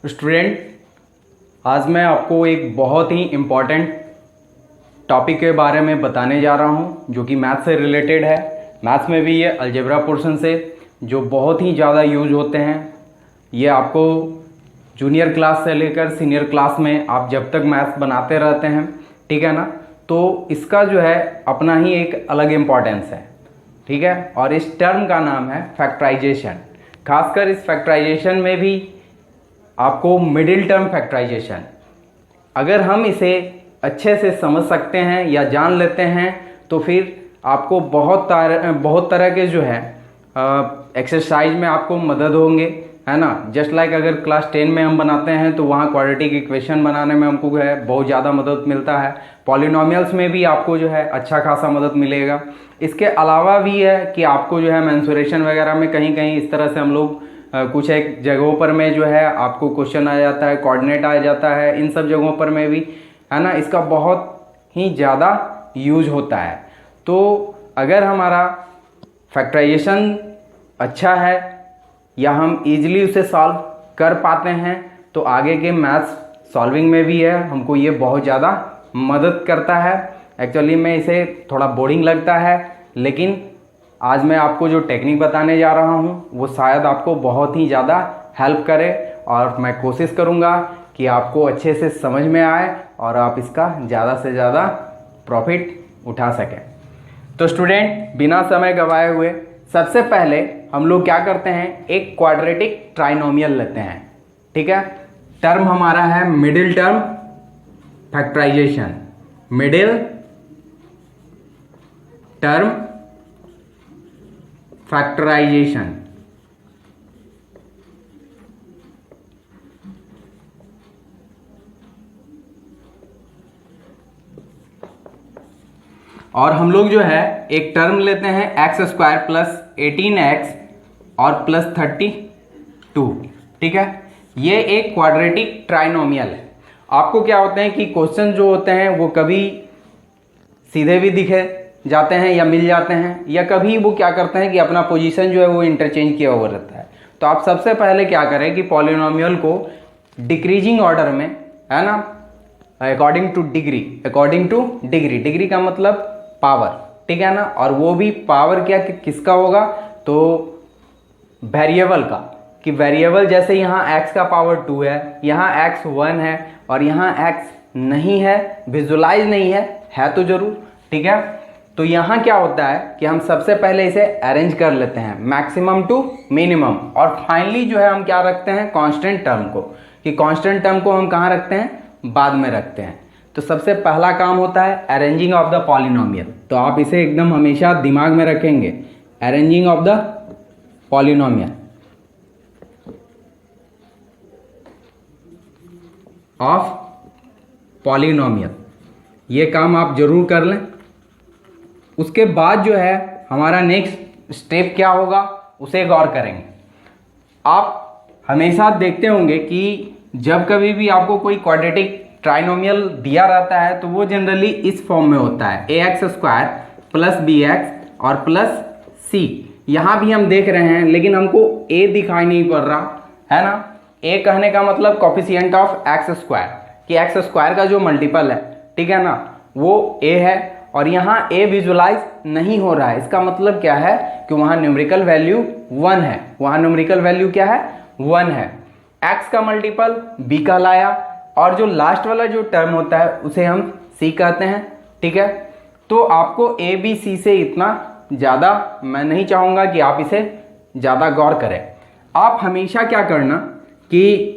Student, आज मैं आपको एक बहुत ही इम्पॉर्टेंट टॉपिक के बारे में बताने जा रहा हूं जो कि मैथ्स से रिलेटेड है। मैथ्स में भी ये अलजेब्रा पोर्शन से जो बहुत ही ज़्यादा यूज होते हैं। ये आपको जूनियर क्लास से लेकर सीनियर क्लास में आप जब तक मैथ्स बनाते रहते हैं, ठीक है ना, तो इसका जो है अपना ही एक अलग इम्पॉर्टेंस है, ठीक है। और इस टर्म का नाम है फैक्टराइजेशन। खासकर इस फैक्टराइजेशन में भी आपको मिडिल टर्म फैक्टराइजेशन, अगर हम इसे अच्छे से समझ सकते हैं या जान लेते हैं तो फिर आपको बहुत तरह के जो है एक्सरसाइज में आपको मदद होंगे, है ना। जस्ट लाइक अगर क्लास 10 में हम बनाते हैं तो वहाँ क्वाड्रेटिक इक्वेशन बनाने में हमको जो है बहुत ज़्यादा मदद मिलता है। पॉलिनोमियल्स में भी आपको जो है अच्छा खासा मदद मिलेगा। इसके अलावा भी है कि आपको जो है मेंसुरेशन वगैरह में कहीं कहीं इस तरह से हम लोग कुछ एक जगहों पर में जो है आपको क्वेश्चन आ जाता है, कोऑर्डिनेट आ जाता है, इन सब जगहों पर में भी, है ना, इसका बहुत ही ज़्यादा यूज होता है। तो अगर हमारा फैक्टराइजेशन अच्छा है या हम इजीली उसे सॉल्व कर पाते हैं तो आगे के मैथ्स सॉल्विंग में भी है हमको ये बहुत ज़्यादा मदद करता है। एक्चुअली में इसे थोड़ा बोरिंग लगता है, लेकिन आज मैं आपको जो टेक्निक बताने जा रहा हूँ वो शायद आपको बहुत ही ज़्यादा हेल्प करे, और मैं कोशिश करूँगा कि आपको अच्छे से समझ में आए और आप इसका ज़्यादा से ज़्यादा प्रॉफिट उठा सकें। तो स्टूडेंट, बिना समय गंवाए हुए सबसे पहले हम लोग क्या करते हैं, एक क्वाड्रेटिक ट्राइनोमियल लेते हैं, ठीक है। टर्म हमारा है middle term factorization, middle term factorization. और हम लोग जो है एक टर्म लेते हैं एक्स स्क्वायर प्लस 18x और प्लस 32, ठीक है। ये एक क्वाड्रेटिक ट्राइनोमियल है। आपको क्या होते हैं कि क्वेश्चन जो होते हैं वो कभी सीधे भी दिखे जाते हैं या मिल जाते हैं, या कभी वो क्या करते हैं कि अपना पोजीशन जो है वो इंटरचेंज किया हुआ रहता है। तो आप सबसे पहले क्या करें कि पॉलिनोमियल को डिक्रीजिंग ऑर्डर में, है ना, अकॉर्डिंग टू डिग्री, डिग्री का मतलब पावर, ठीक है ना। और वो भी पावर क्या किसका होगा, तो वेरिएबल का, कि वेरिएबल जैसे यहाँ x का पावर 2 है, यहाँ x 1 है और यहाँ x नहीं है, विजुलाइज नहीं है तो जरूर, ठीक है। तो यहाँ क्या होता है कि हम सबसे पहले इसे अरेंज कर लेते हैं मैक्सिमम टू मिनिमम, और फाइनली जो है हम क्या रखते हैं, कांस्टेंट टर्म को, कि कांस्टेंट टर्म को हम कहाँ रखते हैं, बाद में रखते हैं। तो सबसे पहला काम होता है अरेंजिंग ऑफ द पॉलिनोमियल। तो आप इसे एकदम हमेशा दिमाग में रखेंगे, अरेंजिंग ऑफ द पॉलिनोमियल ये काम आप जरूर कर लें। उसके बाद जो है हमारा नेक्स्ट स्टेप क्या होगा उसे गौर करेंगे। आप हमेशा देखते होंगे कि जब कभी भी आपको कोई क्वाड्रेटिक ट्राइनोमियल दिया रहता है तो वो जनरली इस फॉर्म में होता है, ax स्क्वायर प्लस bx और प्लस c। यहाँ भी हम देख रहे हैं लेकिन हमको a दिखाई नहीं पड़ रहा, है ना। a कहने का मतलब कोफिशिएंट ऑफ एक्स स्क्वायर, कि एक्स स्क्वायर का जो मल्टीपल है, ठीक है ना, वो a है, और यहाँ a विजुलाइज नहीं हो रहा है। इसका मतलब क्या है कि वहाँ न्यूमेरिकल वैल्यू 1 है, वहाँ न्यूमेरिकल वैल्यू क्या है, 1 है। x का मल्टीपल b कहलाया, और जो लास्ट वाला जो टर्म होता है उसे हम c कहते हैं, ठीक है। तो आपको a b c से इतना ज़्यादा मैं नहीं चाहूँगा कि आप इसे ज़्यादा गौर करें। आप हमेशा क्या करना कि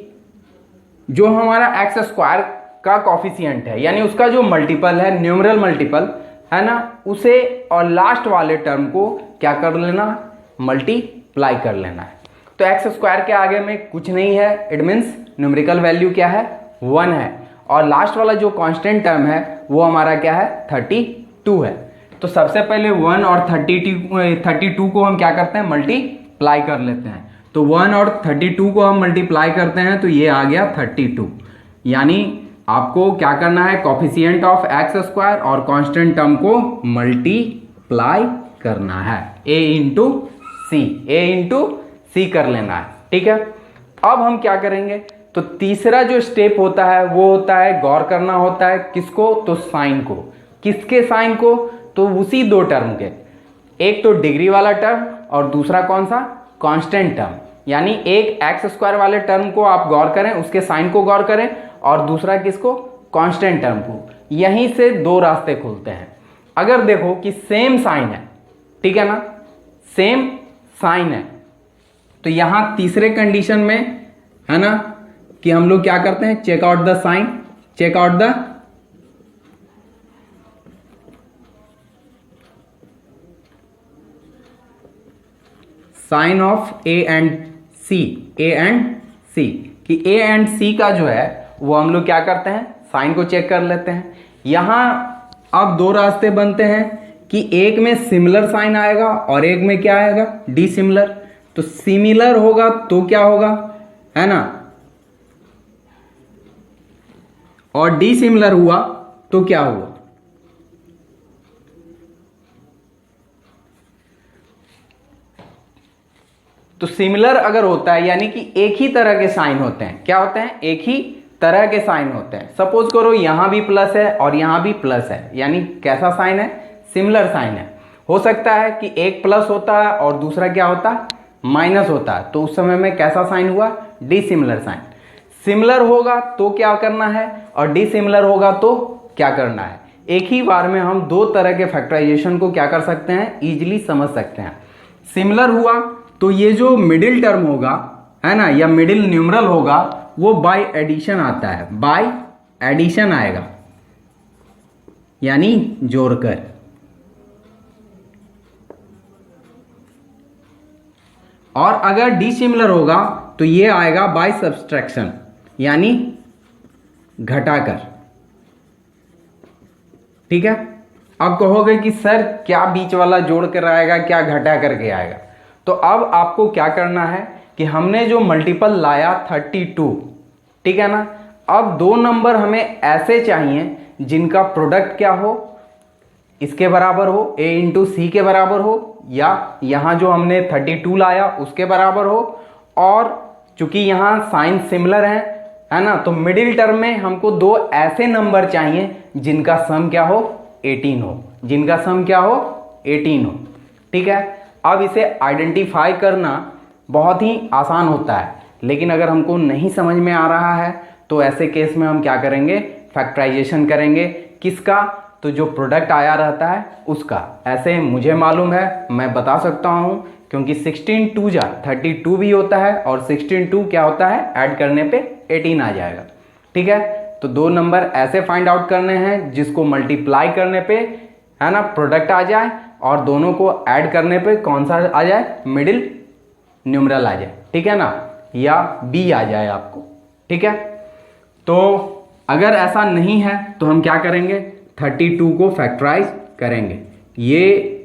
जो हमारा एक्स स्क्वायर का कॉफिशिएंट है, यानी उसका जो मल्टीपल है, न्यूमरल मल्टीपल, है ना, उसे और लास्ट वाले टर्म को क्या कर लेना, मल्टीप्लाई कर लेना है। तो एक्स स्क्वायर के आगे में कुछ नहीं है, इट मीन्स न्यूमेरिकल वैल्यू क्या है, 1 है, और लास्ट वाला जो कांस्टेंट टर्म है वो हमारा क्या है, 32 है। तो सबसे पहले 1 और 32 को हम क्या करते हैं, मल्टीप्लाई कर लेते हैं। तो 1 और 32 को हम मल्टीप्लाई करते हैं तो ये आ गया 32। यानी आपको क्या करना है, कॉफिशिएंट ऑफ एक्स स्क्वायर और कांस्टेंट टर्म को मल्टीप्लाई करना है, a इंटू सी कर लेना है, ठीक है। अब हम क्या करेंगे, तो तीसरा जो स्टेप होता है वो होता है गौर करना होता है किसको, तो साइन को। किसके साइन को, तो उसी दो टर्म के, एक तो डिग्री वाला टर्म और दूसरा कौन सा, कांस्टेंट टर्म। यानी एक एक्स स्क्वायर वाले टर्म को आप गौर करें, उसके साइन को गौर करें, और दूसरा किसको, कांस्टेंट टर्म को। यहीं से दो रास्ते खुलते हैं। अगर देखो कि सेम साइन है, ठीक है ना, सेम साइन है, तो यहां तीसरे कंडीशन में है ना कि हम लोग क्या करते हैं, check out the sign, check out the sign of A and C, A and C, कि ए एंड सी का जो है वो हम लोग क्या करते हैं, साइन को चेक कर लेते हैं। यहां अब दो रास्ते बनते हैं कि एक में सिमिलर साइन आएगा और एक में क्या आएगा, डिसिमिलर। तो सिमिलर होगा तो क्या होगा, है ना, और डिसिमिलर हुआ तो क्या हुआ। तो सिमिलर अगर होता है यानी कि एक ही तरह के साइन होते हैं, क्या होते हैं, एक ही तरह के साइन होते हैं। सपोज करो यहां भी प्लस है और यहां भी प्लस है, यानी कैसा साइन है, सिमिलर साइन है। हो सकता है कि एक प्लस होता है और दूसरा क्या होता है, माइनस होता है, तो उस समय में कैसा साइन हुआ, डिसिमिलर साइन। सिमिलर होगा तो क्या करना है और डिसिमिलर होगा तो क्या करना है। एक ही बार में हम दो तरह के फैक्टराइजेशन को क्या कर सकते हैं, इजीली समझ सकते हैं। सिमिलर हुआ तो ये जो मिडिल टर्म होगा, है ना, या मिडिल न्यूमरल होगा, वो बाय एडिशन आता है, बाय एडिशन आएगा, यानी जोड़कर। और अगर डिसिमिलर होगा तो ये आएगा बाय सब्सट्रैक्शन, यानी घटाकर। ठीक है। अब कहोगे कि सर क्या बीच वाला जोड़ कर आएगा, क्या घटा करके आएगा। तो अब आपको क्या करना है कि हमने जो मल्टीपल लाया 32, ठीक है ना, अब दो नंबर हमें ऐसे चाहिए जिनका प्रोडक्ट क्या हो, इसके बराबर हो, a इंटू सी के बराबर हो, या यहाँ जो हमने 32 लाया उसके बराबर हो। और चूंकि यहाँ साइन सिमिलर है ना, तो मिडिल टर्म में हमको दो ऐसे नंबर चाहिए जिनका सम क्या हो, 18 हो, जिनका सम क्या हो, 18 हो। ठीक है। अब इसे आइडेंटिफाई करना बहुत ही आसान होता है, लेकिन अगर हमको नहीं समझ में आ रहा है तो ऐसे केस में हम क्या करेंगे, फैक्टराइजेशन करेंगे। किसका, तो जो प्रोडक्ट आया रहता है उसका। ऐसे मुझे मालूम है, मैं बता सकता हूँ, क्योंकि 16 2 जा 32 भी होता है और 16 2 क्या होता है, ऐड करने पे 18 आ जाएगा। ठीक है। तो दो नंबर ऐसे फाइंड आउट करने हैं जिसको मल्टीप्लाई करने पे, है ना, प्रोडक्ट आ जाए, और दोनों को ऐड करने पे कौन सा आ जाए, मिडिल न्यूमरल आ जाए। ठीक है ना, या बी आ जाए आपको। ठीक है। तो अगर ऐसा नहीं है तो हम क्या करेंगे, 32 को फैक्टराइज करेंगे। ये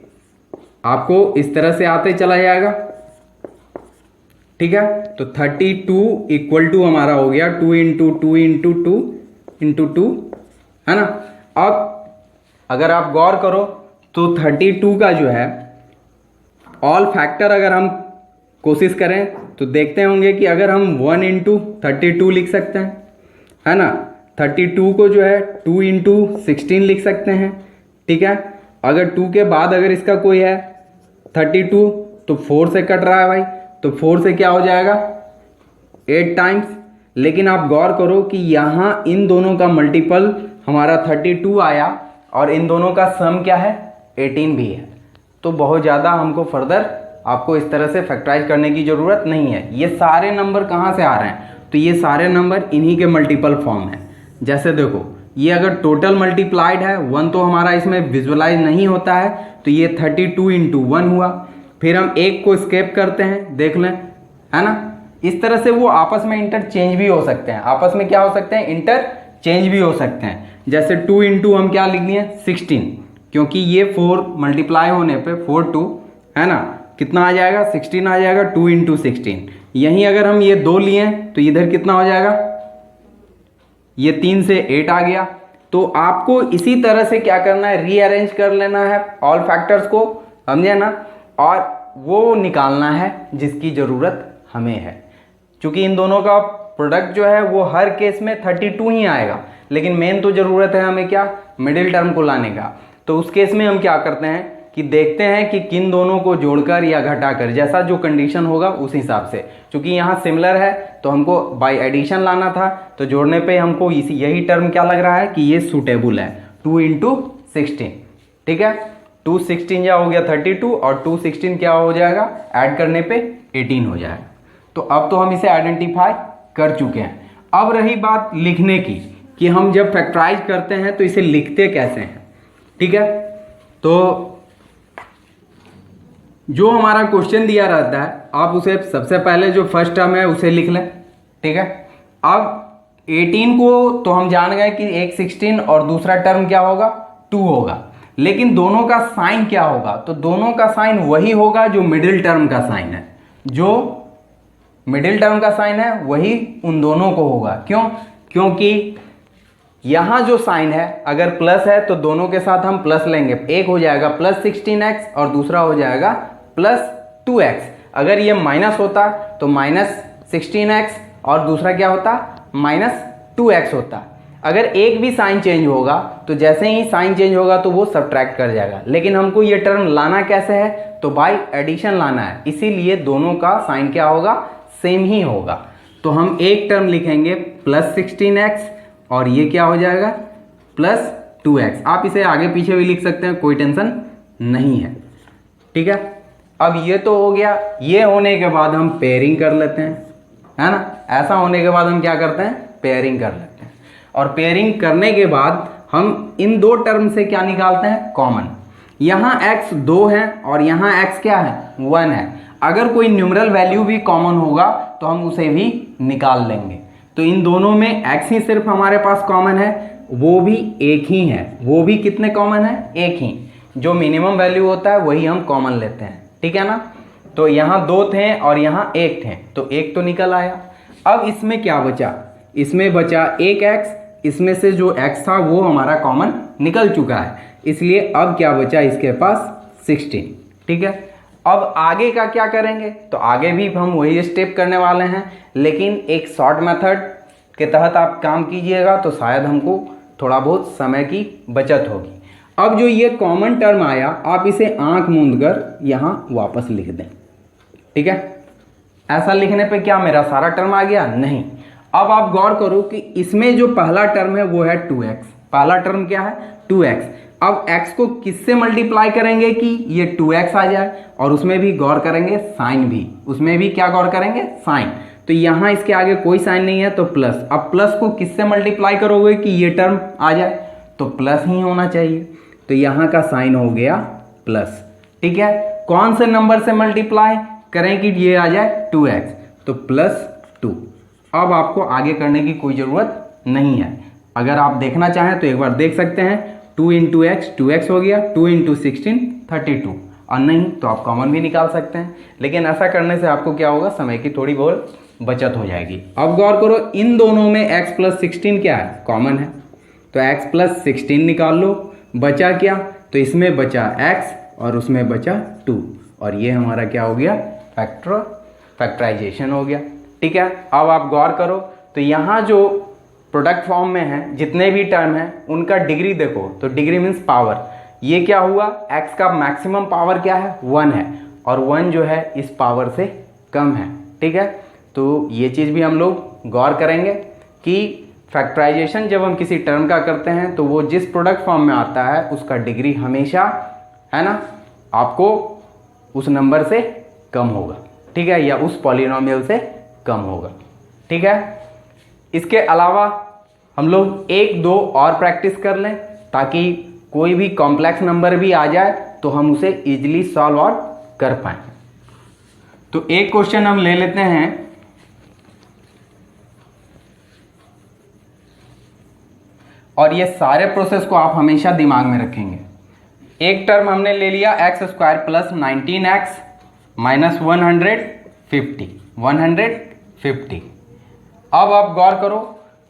आपको इस तरह से आते चला जाएगा। ठीक है। तो 32 इक्वल टू हमारा हो गया 2 इंटू 2 इंटू 2 इंटू 2, है ना। अब अगर आप गौर करो तो 32 का जो है ऑल फैक्टर अगर हम कोशिश करें तो देखते होंगे कि अगर हम 1 इंटू 32 लिख सकते हैं, है ना, 32 को जो है 2 इंटू 16 लिख सकते हैं। ठीक है। अगर 2 के बाद अगर इसका कोई है 32 तो 4 से कट रहा है भाई, तो 4 से क्या हो जाएगा, 8 टाइम्स। लेकिन आप गौर करो कि यहाँ इन दोनों का मल्टीपल हमारा 32 आया और इन दोनों का सम क्या है, 18 भी है। तो बहुत ज़्यादा हमको फर्दर आपको इस तरह से फैक्टराइज करने की ज़रूरत नहीं है। ये सारे नंबर कहाँ से आ रहे हैं, तो ये सारे नंबर इन्हीं के मल्टीपल फॉर्म हैं। जैसे देखो, ये अगर टोटल मल्टीप्लाइड है, 1 तो हमारा इसमें विजुअलाइज नहीं होता है, तो ये 32 इंटू 1 हुआ। फिर हम एक को स्केप करते हैं, देख लें, है ना। इस तरह से वो आपस में इंटरचेंज भी हो सकते हैं, आपस में क्या हो सकते हैं, इंटरचेंज भी हो सकते हैं। जैसे 2 इंटू हम क्या लिख लिए, 16, क्योंकि ये 4 मल्टीप्लाई होने पे 4 2, है ना, कितना आ जाएगा, 16 आ जाएगा, 2 इंटू 16। यहीं अगर हम ये 2 लिए तो इधर कितना हो जाएगा, ये 3 से 8 आ गया। तो आपको इसी तरह से क्या करना है, रीअरेंज कर लेना है ऑल फैक्टर्स को, समझे ना, और वो निकालना है जिसकी ज़रूरत हमें है। क्योंकि इन दोनों का प्रोडक्ट जो है वो हर केस में 32 ही आएगा, लेकिन मेन तो ज़रूरत है हमें क्या, मिडिल टर्म को लाने का। तो उस केस में हम क्या करते हैं कि देखते हैं कि किन दोनों को जोड़कर या घटाकर, जैसा जो कंडीशन होगा उस हिसाब से। क्योंकि यहाँ सिमिलर है तो हमको बाय एडिशन लाना था, तो जोड़ने पे हमको यही टर्म क्या लग रहा है कि ये सूटेबल है, 2 × 16। ठीक है, 2 16 या हो गया 32 और 2 16 क्या हो जाएगा, ऐड करने पे 18 हो जाएगा। तो अब तो हम इसे आइडेंटिफाई कर चुके हैं। अब रही बात लिखने की कि हम जब फैक्टराइज करते हैं तो इसे लिखते कैसे हैं। ठीक है, तो जो हमारा क्वेश्चन दिया रहता है आप उसे सबसे पहले जो फर्स्ट टर्म है उसे लिख लें। ठीक है, अब 18 को तो हम जान गए कि एक 16 और दूसरा टर्म क्या होगा, 2 होगा, लेकिन दोनों का साइन क्या होगा, तो दोनों का साइन वही होगा जो मिडिल टर्म का साइन है। जो मिडिल टर्म का साइन है वही उन दोनों को होगा। क्यों, क्योंकि यहां जो साइन है अगर प्लस है तो दोनों के साथ हम प्लस लेंगे, एक हो जाएगा +16x और दूसरा हो जाएगा +2x। अगर ये माइनस होता तो -16x और दूसरा क्या होता, -2x होता। अगर एक भी साइन चेंज होगा तो जैसे ही साइन चेंज होगा तो वो सब्ट्रैक्ट कर जाएगा, लेकिन हमको ये टर्म लाना कैसे है, तो बाय एडिशन लाना है, इसीलिए दोनों का साइन क्या होगा, सेम ही होगा। तो हम एक टर्म लिखेंगे +16x और ये क्या हो जाएगा +2x। आप इसे आगे पीछे भी लिख सकते हैं, कोई टेंशन नहीं है। ठीक है, अब ये तो हो गया। ये होने के बाद हम पेयरिंग कर लेते हैं, है ना। ऐसा होने के बाद हम क्या करते हैं, पेयरिंग कर लेते हैं। और पेयरिंग करने के बाद हम इन दो टर्म से क्या निकालते हैं, कॉमन। यहाँ x 2 है और यहाँ x क्या है, 1 है। अगर कोई न्यूमरल वैल्यू भी कॉमन होगा तो हम उसे भी निकाल लेंगे। तो इन दोनों में x ही सिर्फ हमारे पास कॉमन है, वो भी एक ही है। वो भी कितने कॉमन है, एक ही। जो मिनिमम वैल्यू होता है वही हम कॉमन लेते हैं, ठीक है ना। तो यहाँ 2 थे और यहाँ 1 थे, तो 1 तो निकल आया। अब इसमें क्या बचा, इसमें बचा एक x, इसमें से जो x था वो हमारा कॉमन निकल चुका है, इसलिए अब क्या बचा इसके पास 16। ठीक है, अब आगे का क्या करेंगे, तो आगे भी हम वही स्टेप करने वाले हैं, लेकिन एक शॉर्ट मेथड के तहत आप काम कीजिएगा तो शायद हमको थोड़ा बहुत समय की बचत होगी। अब जो ये कॉमन टर्म आया आप इसे आंख मूंद कर यहाँ वापस लिख दें। ठीक है, ऐसा लिखने पे क्या मेरा सारा टर्म आ गया, नहीं। अब आप गौर करो कि इसमें जो पहला टर्म है वो है 2x। पहला टर्म क्या है, 2x। अब x को किससे मल्टीप्लाई करेंगे कि ये 2x आ जाए, और उसमें भी गौर करेंगे साइन भी, उसमें भी क्या गौर करेंगे, साइन। तो यहाँ इसके आगे कोई साइन नहीं है तो प्लस। अब प्लस को किससे मल्टीप्लाई करोगे कि ये टर्म आ जाए, तो प्लस ही होना चाहिए। तो यहाँ का साइन हो गया प्लस। ठीक है, कौन से नंबर से मल्टीप्लाई करें कि ये आ जाए 2x, तो +2। अब आपको आगे करने की कोई ज़रूरत नहीं है। अगर आप देखना चाहें तो एक बार देख सकते हैं, 2 × x 2x हो गया, 2 × 16 32, और नहीं तो आप कॉमन भी निकाल सकते हैं। लेकिन ऐसा करने से आपको क्या होगा, समय की थोड़ी बहुत बचत हो जाएगी। अब गौर करो इन दोनों में x + 16 क्या है, कॉमन है, तो x + 16 निकाल लो। बचा क्या, तो इसमें बचा x और उसमें बचा 2, और ये हमारा क्या हो गया, फैक्टराइजेशन हो गया। ठीक है, अब आप गौर करो तो यहाँ जो प्रोडक्ट फॉर्म में है जितने भी टर्म हैं उनका डिग्री देखो, तो डिग्री मीन्स पावर। ये क्या हुआ, x का मैक्सिमम पावर क्या है, 1 है, और 1 जो है इस पावर से कम है। ठीक है, तो ये चीज़ भी हम लोग गौर करेंगे कि फैक्टराइजेशन जब हम किसी टर्म का करते हैं तो वो जिस प्रोडक्ट फॉर्म में आता है उसका डिग्री हमेशा, है ना, आपको उस नंबर से कम होगा। ठीक है, या उस पॉलिनोमियल से कम होगा। ठीक है, इसके अलावा हम लोग 1-2 और प्रैक्टिस कर लें ताकि कोई भी कॉम्प्लेक्स नंबर भी आ जाए तो हम उसे इजीली सॉल्व और कर पाएँ। तो एक क्वेश्चन हम ले लेते हैं, और ये सारे प्रोसेस को आप हमेशा दिमाग में रखेंगे। एक टर्म हमने ले लिया x² + 19x - 150। अब आप गौर करो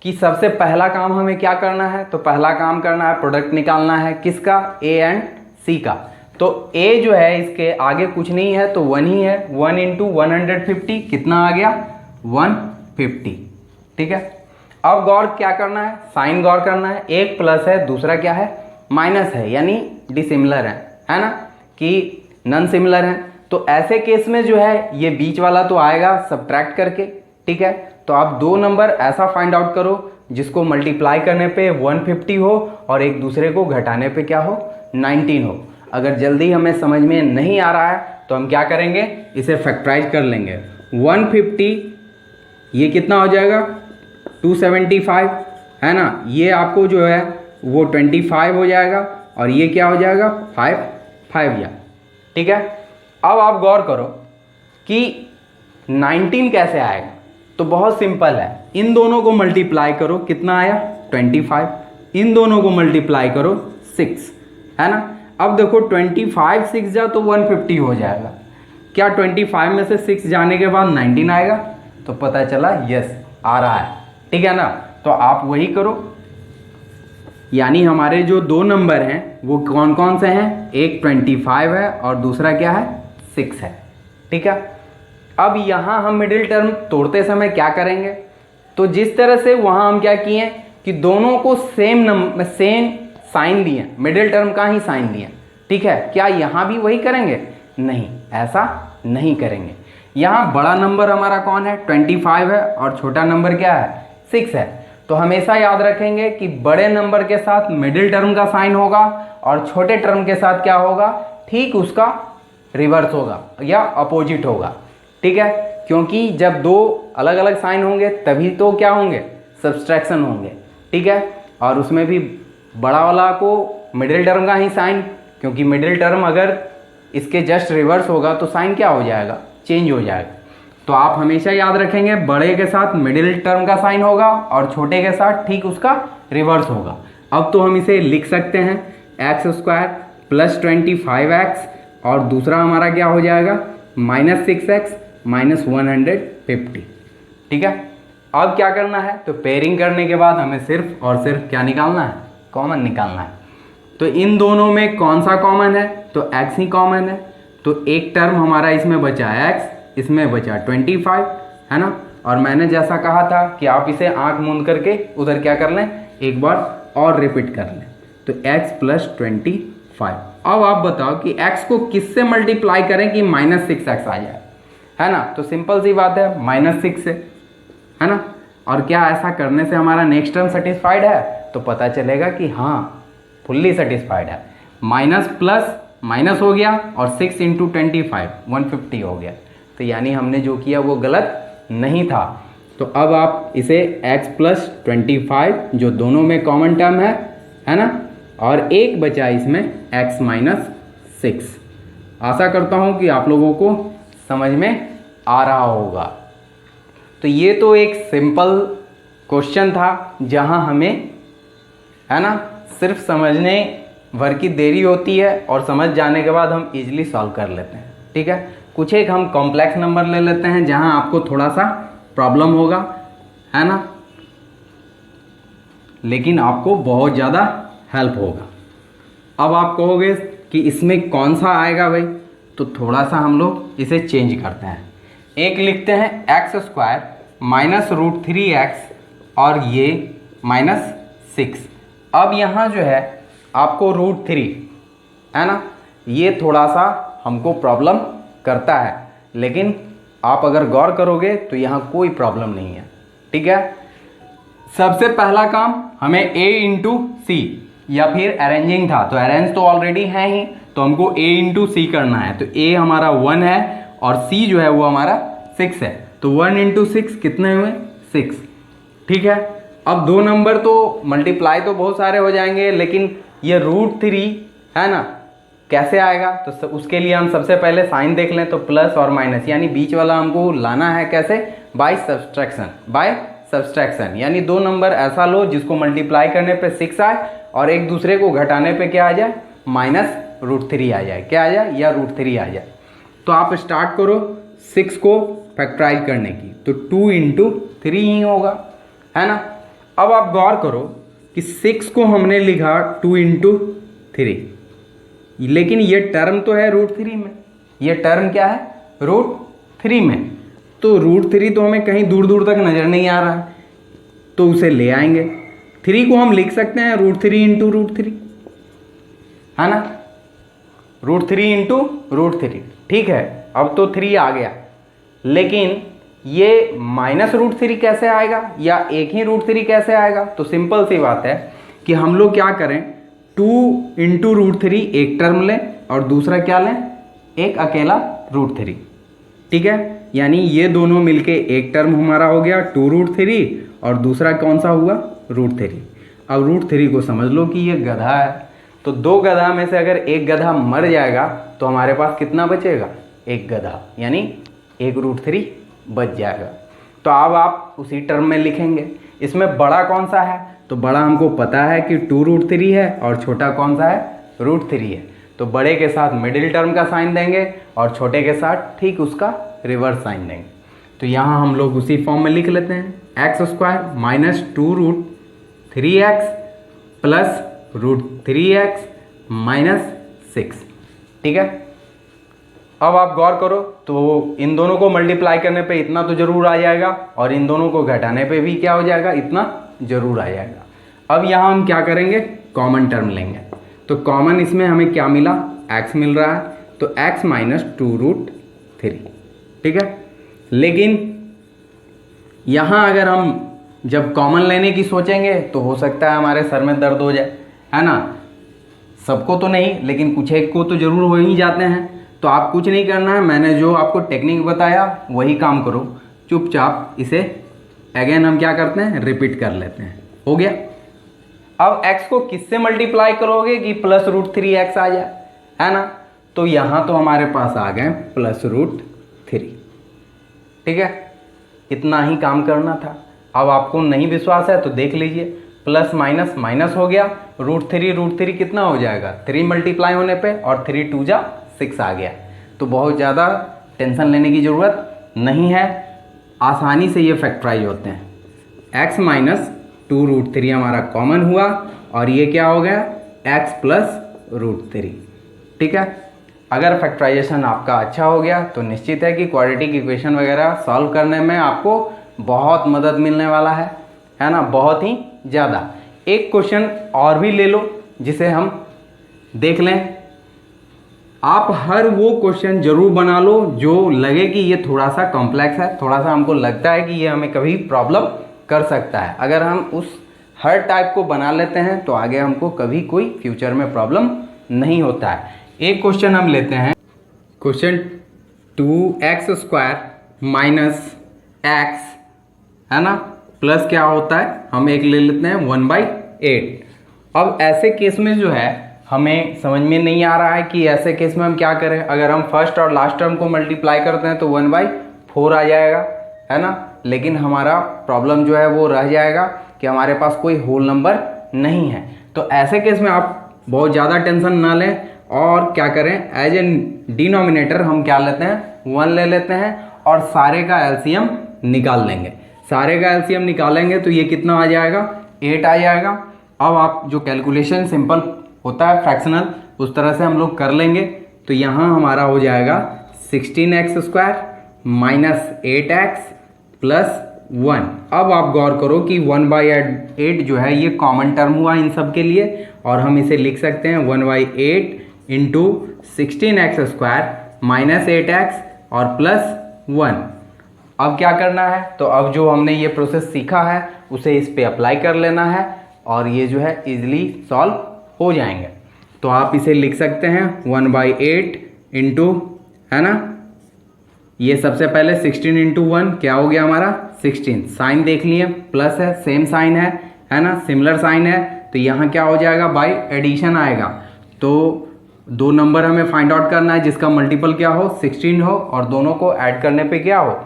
कि सबसे पहला काम हमें क्या करना है, तो पहला काम करना है प्रोडक्ट निकालना है, किसका, a एंड c का। तो a जो है इसके आगे कुछ नहीं है तो 1 ही है, 1 × 150 कितना आ गया, 150। ठीक है। अब गौर क्या करना है, साइन गौर करना है। एक प्लस है, दूसरा क्या है, माइनस है, यानी डिसिमिलर है ना, कि नॉन सिमिलर है। तो ऐसे केस में जो है ये बीच वाला तो आएगा सब्ट्रैक्ट करके, ठीक है। तो आप दो नंबर ऐसा फाइंड आउट करो जिसको मल्टीप्लाई करने पे 150 हो और एक दूसरे को घटाने पे क्या हो, 19 हो। अगर जल्दी हमें समझ में नहीं आ रहा है तो हम क्या करेंगे, इसे फैक्टराइज कर लेंगे। 150 ये कितना हो जाएगा, 275 है ना, ये आपको जो है वो 25 हो जाएगा और ये क्या हो जाएगा, 5 या, ठीक है। अब आप गौर करो कि 19 कैसे आएगा, तो बहुत सिंपल है, इन दोनों को मल्टीप्लाई करो, कितना आया 25, इन दोनों को मल्टीप्लाई करो 6, है ना। अब देखो 25 6 जा तो 150 हो जाएगा। क्या 25 में से 6 जाने के बाद 19 आएगा, तो पता चला यस आ रहा है, ठीक है ना। तो आप वही करो, यानी हमारे जो दो नंबर हैं वो कौन कौन से हैं, एक 25 है और दूसरा क्या है, 6 है, ठीक है। अब यहाँ हम मिडिल टर्म तोड़ते समय क्या करेंगे, तो जिस तरह से वहाँ हम क्या किए कि दोनों को सेम साइन दिए, मिडिल टर्म का ही साइन दिए, ठीक है। क्या यहाँ भी वही करेंगे, नहीं, ऐसा नहीं करेंगे। यहाँ बड़ा नंबर हमारा कौन है, 25 है और छोटा नंबर क्या है, 6 है। तो हमेशा याद रखेंगे कि बड़े नंबर के साथ मिडिल टर्म का साइन होगा और छोटे टर्म के साथ क्या होगा, ठीक उसका रिवर्स होगा या अपोजिट होगा, ठीक है। क्योंकि जब दो अलग अलग साइन होंगे तभी तो क्या होंगे, सब्सट्रैक्शन होंगे, ठीक है। और उसमें भी बड़ा वाला को मिडिल टर्म का ही साइन, क्योंकि मिडिल टर्म अगर इसके जस्ट रिवर्स होगा तो साइन क्या हो जाएगा, चेंज हो जाएगा। तो आप हमेशा याद रखेंगे बड़े के साथ मिडिल टर्म का साइन होगा और छोटे के साथ ठीक उसका रिवर्स होगा। अब तो हम इसे लिख सकते हैं x² + 25x और दूसरा हमारा क्या हो जाएगा, -6x - 150, ठीक है। अब क्या करना है, तो पेयरिंग करने के बाद हमें सिर्फ और सिर्फ क्या निकालना है, कॉमन निकालना है। तो इन दोनों में कौन सा कॉमन है, तो x ही कॉमन है। तो एक टर्म हमारा इसमें बचा x, इसमें बचा 25, है ना। और मैंने जैसा कहा था कि आप इसे आंख मूंद करके उधर क्या कर लें, एक बार और रिपीट कर लें। तो x + 25। अब आप बताओ कि x को किससे मल्टीप्लाई करें कि -6x आ जाए, है ना। तो सिंपल सी बात है, -6 से, है ना। और क्या ऐसा करने से हमारा नेक्स्ट टर्म सेटिस्फाइड है, तो पता चलेगा कि हाँ फुल्ली सेटिस्फाइड है। माइनस प्लस माइनस हो गया और 6 × 25 150 हो गया। तो यानी हमने जो किया वो गलत नहीं था। तो अब आप इसे x + 25 जो दोनों में कॉमन टर्म है ना, और एक बचा इसमें x - 6। आशा करता हूँ कि आप लोगों को समझ में आ रहा होगा। तो ये तो एक सिंपल क्वेश्चन था जहाँ हमें, है ना, सिर्फ समझने भर की देरी होती है और समझ जाने के बाद हम इजीली सॉल्व कर लेते हैं, ठीक है। कुछ एक हम कॉम्प्लेक्स नंबर ले लेते हैं जहां आपको थोड़ा सा प्रॉब्लम होगा, है ना, लेकिन आपको बहुत ज़्यादा हेल्प होगा। अब आप कहोगे कि इसमें कौन सा आएगा भाई, तो थोड़ा सा हम लोग इसे चेंज करते हैं। एक लिखते हैं x² - √3x और ये -6। अब यहाँ जो है आपको √3 है ना, ये थोड़ा सा हमको प्रॉब्लम करता है, लेकिन आप अगर गौर करोगे तो यहाँ कोई प्रॉब्लम नहीं है, ठीक है। सबसे पहला काम हमें a × c या फिर अरेंजिंग था, तो अरेंज तो ऑलरेडी है ही, तो हमको a × c करना है। तो a हमारा 1 है और c जो है वो हमारा 6 है। तो 1 × 6 कितने हुए, 6, ठीक है। अब दो नंबर तो मल्टीप्लाई तो बहुत सारे हो जाएंगे, लेकिन ये √3 है ना, कैसे आएगा, तो उसके लिए हम सबसे पहले साइन देख लें। तो प्लस और माइनस, यानी बीच वाला हमको लाना है कैसे, बाय सब्सट्रैक्शन। यानी दो नंबर ऐसा लो जिसको मल्टीप्लाई करने पे 6 आए और एक दूसरे को घटाने पे क्या आ जाए, -√3 आ जाए, क्या आ जाए, या √3 आ जाए। तो आप स्टार्ट करो 6 को फैक्टराइज करने की, तो 2 × 3 ही होगा, है ना। अब आप गौर करो कि 6 को हमने लिखा 2 × 3, लेकिन ये टर्म तो है √3 में, ये टर्म क्या है, √3 में। तो √3 तो हमें कहीं दूर दूर तक नज़र नहीं आ रहा है, तो उसे ले आएंगे। 3 को हम लिख सकते हैं √3 इंटू √3, है ना, √3 इंटू √3। ठीक है, अब तो 3 आ गया, लेकिन ये -√3 कैसे आएगा या एक ही √3 कैसे आएगा? तो सिंपल सी बात है कि हम लोग क्या करें, 2 इंटू √3 एक टर्म लें और दूसरा क्या लें, एक अकेला √3। ठीक है, यानी ये दोनों मिलके एक टर्म हमारा हो गया 2√3 और दूसरा कौन सा हुआ, √3। अब √3 को समझ लो कि ये गधा है, तो 2 गधा में से अगर एक गधा मर जाएगा तो हमारे पास कितना बचेगा, एक गधा, यानी एक √3 बच जाएगा। तो अब आप उसी टर्म में लिखेंगे। इसमें बड़ा कौन सा है, तो बड़ा हमको पता है कि 2√3 है और छोटा कौन सा है, √3 है। तो बड़े के साथ मिडिल टर्म का साइन देंगे और छोटे के साथ ठीक उसका रिवर्स साइन देंगे। तो यहाँ हम लोग उसी फॉर्म में लिख लेते हैं, x² minus 2√3x plus √3x minus 6। ठीक है, अब आप गौर करो तो इन दोनों को मल्टीप्लाई करने पे इतना तो जरूर आ जाएगा और इन दोनों को घटाने पे भी क्या हो जाएगा, इतना जरूर आ जाएगा। अब यहाँ हम क्या करेंगे, कॉमन टर्म लेंगे। तो कॉमन इसमें हमें क्या मिला, x मिल रहा है, तो x माइनस 2√3। ठीक है, लेकिन यहाँ अगर हम जब कॉमन लेने की सोचेंगे तो हो सकता है हमारे सर में दर्द हो जाए, है ना। सबको तो नहीं, लेकिन कुछ एक को तो जरूर हो ही जाते हैं। तो आप कुछ नहीं करना है, मैंने जो आपको टेक्निक बताया वही काम करो, चुपचाप इसे अगेन हम क्या करते हैं, रिपीट कर लेते हैं। हो गया। अब x को किससे मल्टीप्लाई करोगे कि प्लस √3x आ जाए, है ना। तो यहाँ तो हमारे पास आ गए प्लस √3। ठीक है, इतना ही काम करना था। अब आपको नहीं विश्वास है तो देख लीजिए, प्लस माइनस माइनस हो गया, √3 कितना हो जाएगा, 3 मल्टीप्लाई होने पे, और 3 2 जा 6 आ गया। तो बहुत ज़्यादा टेंशन लेने की ज़रूरत नहीं है, आसानी से ये फैक्टराइज होते हैं। x माइनस 2√3 हमारा कॉमन हुआ और ये क्या हो गया, x प्लस √3। ठीक है, अगर फैक्टराइजेशन आपका अच्छा हो गया तो निश्चित है कि क्वाड्रेटिक इक्वेशन वगैरह सॉल्व करने में आपको बहुत मदद मिलने वाला है ना, बहुत ही ज़्यादा। एक क्वेश्चन और भी ले लो जिसे हम देख लें। आप हर वो क्वेश्चन जरूर बना लो जो लगे कि ये थोड़ा सा कॉम्प्लेक्स है, थोड़ा सा हमको लगता है कि ये हमें कभी प्रॉब्लम कर सकता है। अगर हम उस हर टाइप को बना लेते हैं तो आगे हमको कभी कोई फ्यूचर में प्रॉब्लम नहीं होता है। एक क्वेश्चन हम लेते हैं, क्वेश्चन 2x² माइनस x, है ना, प्लस क्या होता है, हम एक ले लेते हैं 1/8। अब ऐसे केस में जो है हमें समझ में नहीं आ रहा है कि ऐसे केस में हम क्या करें। अगर हम फर्स्ट और लास्ट टर्म को मल्टीप्लाई करते हैं तो 1/4 आ जाएगा, है ना। लेकिन हमारा प्रॉब्लम जो है वो रह जाएगा कि हमारे पास कोई होल नंबर नहीं है। तो ऐसे केस में आप बहुत ज़्यादा टेंशन ना लें और क्या करें, एज ए डिनोमिनेटर हम क्या लेते हैं, 1 ले लेते हैं और सारे का एलसीएम निकाल लेंगे। सारे का एलसीएम निकालेंगे तो ये कितना आ जाएगा, 8 आ जाएगा। अब आप जो कैलकुलेशन सिंपल होता है फ्रैक्शनल, उस तरह से हम लोग कर लेंगे। तो यहाँ हमारा हो जाएगा 16x² माइनस 8x प्लस 1। अब आप गौर करो कि 1/8 जो है ये कॉमन टर्म हुआ इन सब के लिए, और हम इसे लिख सकते हैं 1/8 इंटू 16x² माइनस 8x और प्लस 1। अब क्या करना है, तो अब जो हमने ये प्रोसेस सीखा है उसे इस पे अप्लाई कर लेना है और ये जो है इजीली सॉल्व हो जाएंगे। तो आप इसे लिख सकते हैं 1/8 इंटू, है ना, ये सबसे पहले 16 इंटू 1 क्या हो गया हमारा 16। साइन देख लिए, प्लस है, सेम साइन है ना, सिमिलर साइन है। तो यहाँ क्या हो जाएगा, बाय एडिशन आएगा। तो 2 नंबर हमें फाइंड आउट करना है जिसका मल्टीपल क्या हो, 16 हो, और दोनों को ऐड करने पे क्या हो,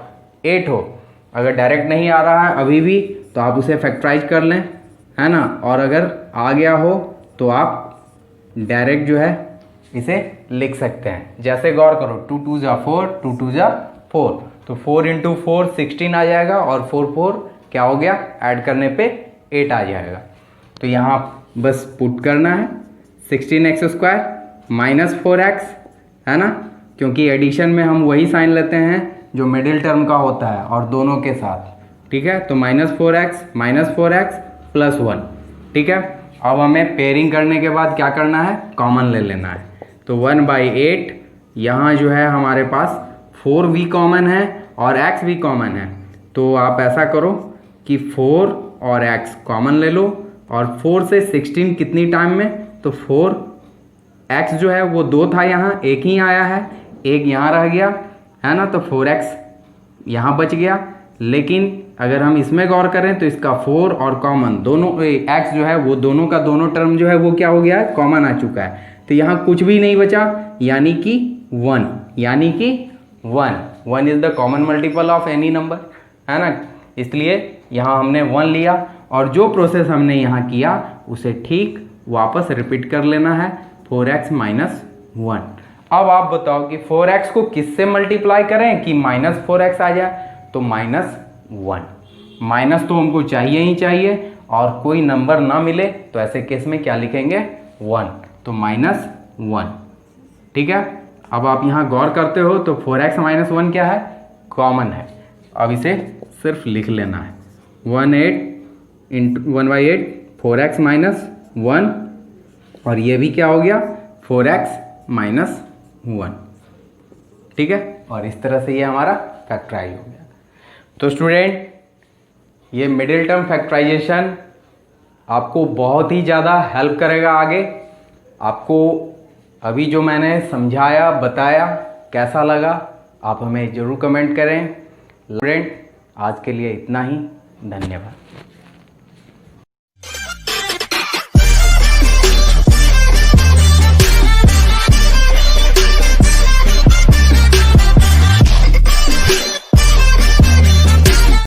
8 हो। अगर डायरेक्ट नहीं आ रहा है अभी भी तो आप उसे फैक्टराइज कर लें, है ना, और अगर आ गया हो तो आप डायरेक्ट जो है इसे लिख सकते हैं। जैसे गौर करो, 2 2 जा 4, 2 2 जा 4, तो 4 इंटू 4 16 आ जाएगा और 4 4 क्या हो गया, ऐड करने पे 8 आ जाएगा। तो यहाँ बस पुट करना है 16x² माइनस 4x, है ना, क्योंकि एडिशन में हम वही साइन लेते हैं जो मिडिल टर्म का होता है और दोनों के साथ। ठीक है। तो -4x प्लस 1, ठीक है। अब हमें पेयरिंग करने के बाद क्या करना है, कॉमन ले लेना है। तो 1/8 यहाँ जो है हमारे पास 4 भी कॉमन है और x भी कॉमन है। तो आप ऐसा करो कि 4 और x कॉमन ले लो, और 4 से 16 कितनी टाइम में, तो 4x जो है वो 2 था, यहाँ एक ही आया है, एक यहाँ रह गया है ना, तो 4x यहाँ बच गया। लेकिन अगर हम इसमें गौर करें तो इसका 4 और कॉमन दोनों x जो है वो दोनों का दोनों टर्म जो है वो क्या हो गया है, कॉमन आ चुका है। तो यहाँ कुछ भी नहीं बचा, यानी कि 1 is the common multiple of any number, है ना। इसलिए यहाँ हमने 1 लिया, और जो प्रोसेस हमने यहाँ किया उसे ठीक वापस रिपीट कर लेना है, 4x माइनस 1। अब आप बताओ कि 4x को किससे मल्टीप्लाई करें कि -4x आ जाए, तो -1। माइनस तो हमको चाहिए ही चाहिए, और कोई नंबर ना मिले तो ऐसे केस में क्या लिखेंगे, 1, तो -1, ठीक है। अब आप यहाँ गौर करते हो तो 4x माइनस 1 क्या है, कॉमन है। अब इसे सिर्फ लिख लेना है, 1/8 4x माइनस 1, और ये भी क्या हो गया, 4x माइनस 1, ठीक है। और इस तरह से ये हमारा फैक्टराइज हो गया। तो स्टूडेंट, ये मिडिल टर्म फैक्टराइजेशन आपको बहुत ही ज़्यादा हेल्प करेगा आगे। आपको अभी जो मैंने समझाया बताया कैसा लगा, आप हमें ज़रूर कमेंट करें। स्टूडेंट, आज के लिए इतना ही, धन्यवाद।